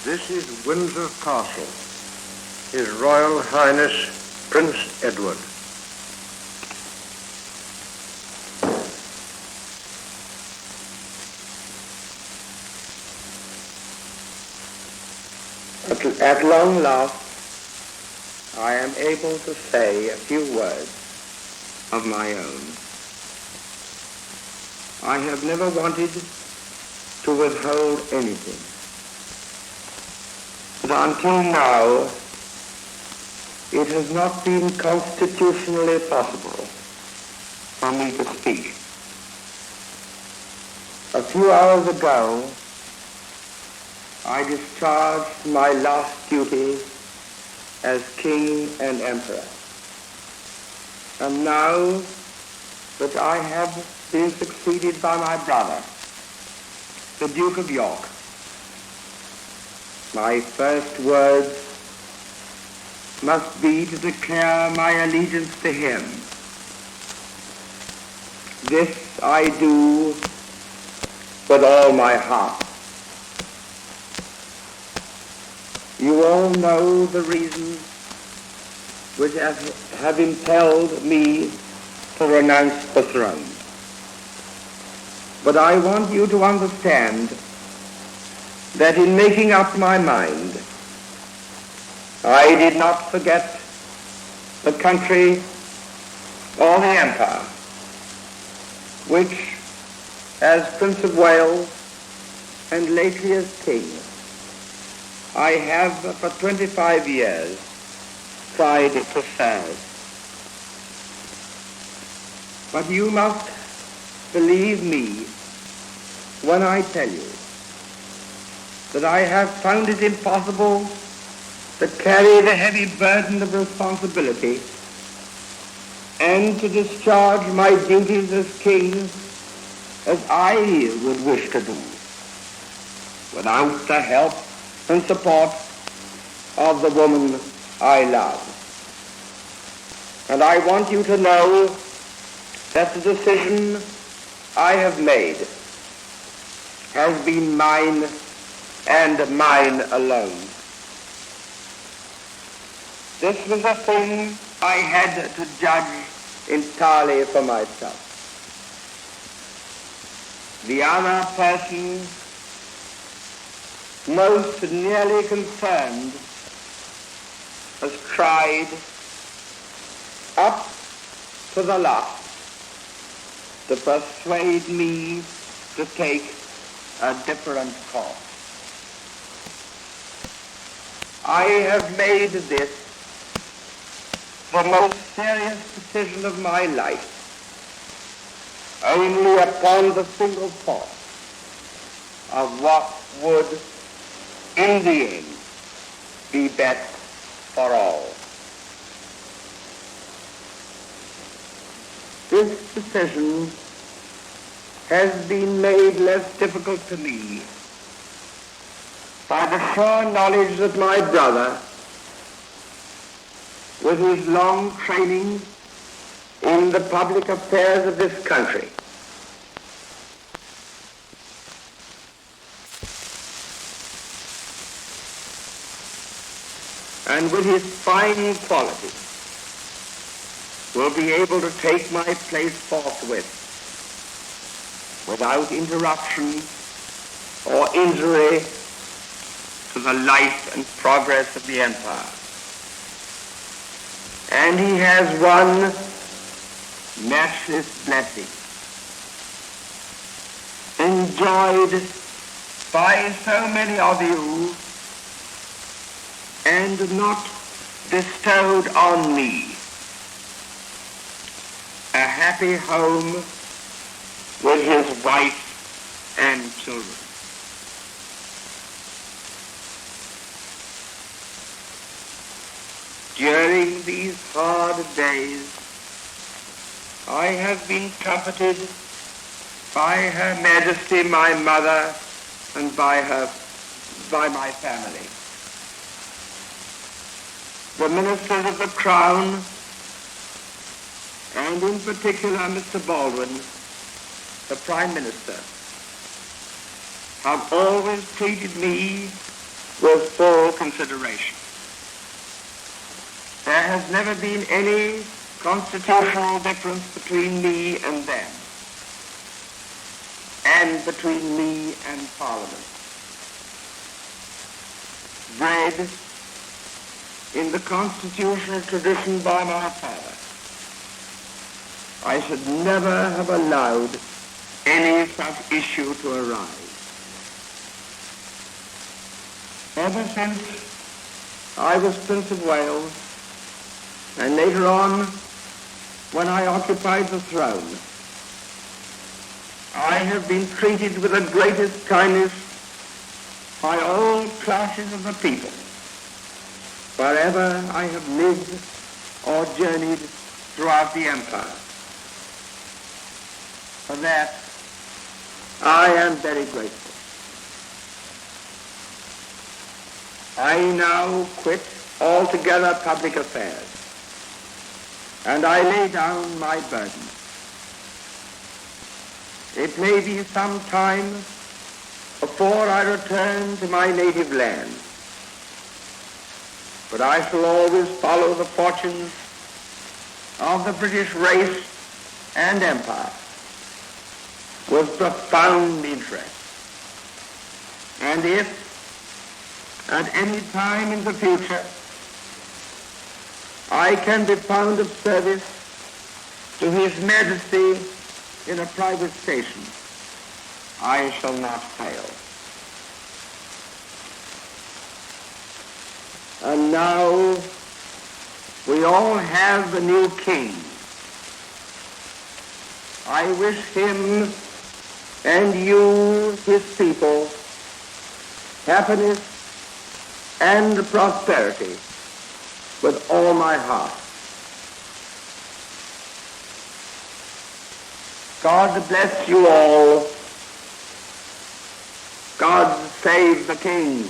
This is Windsor Castle, His Royal Highness Prince Edward. At long last, I am able to say a few words of my own. I have never wanted to withhold anything. But until now, it has not been constitutionally possible for me to speak. A few hours ago, I discharged my last duty as King and Emperor. And now that I have been succeeded by my brother, the Duke of York, my first words must be to declare my allegiance to him. This I do with all my heart. You all know the reasons which have impelled me to renounce the throne. But I want you to understand that in making up my mind, I did not forget the country or the empire, which, as Prince of Wales and lately as King, I have for 25 years tried to serve. But you must believe me when I tell you that I have found it impossible to carry the heavy burden of responsibility and to discharge my duties as King as I would wish to do without the help and support of the woman I love. And I want you to know that the decision I have made has been mine and mine alone. This was a thing I had to judge entirely for myself. The other person most nearly concerned has tried up to the last to persuade me to take a different course. I have made this the most serious decision of my life only upon the single thought of what would in the end be best for all. This decision has been made less difficult to me by the sure knowledge that my brother, with his long training in the public affairs of this country, and with his fine qualities, will be able to take my place forthwith, without interruption or injury to the life and progress of the empire. And he has one matchless blessing, enjoyed by so many of you and not bestowed on me, a happy home with his wife and children. During these hard days, I have been comforted by Her Majesty, my mother, and by my family. The ministers of the Crown, and in particular Mr. Baldwin, the Prime Minister, have always treated me with full consideration. There has never been any constitutional difference between me and them, and between me and Parliament. Bred in the constitutional tradition by my father, I should never have allowed any such issue to arise. Ever since I was Prince of Wales, and later on when I occupied the throne, I have been treated with the greatest kindness by all classes of the people, wherever I have lived or journeyed throughout the empire. For that, I am very grateful. I now quit altogether public affairs, and I lay down my burden. It may be some time before I return to my native land, but I shall always follow the fortunes of the British race and empire with profound interest. And if at any time in the future I can be found of service to His Majesty in a private station, I shall not fail. And now we all have the new king. I wish him and you, his people, happiness and prosperity with all my heart. God bless you all. God save the King.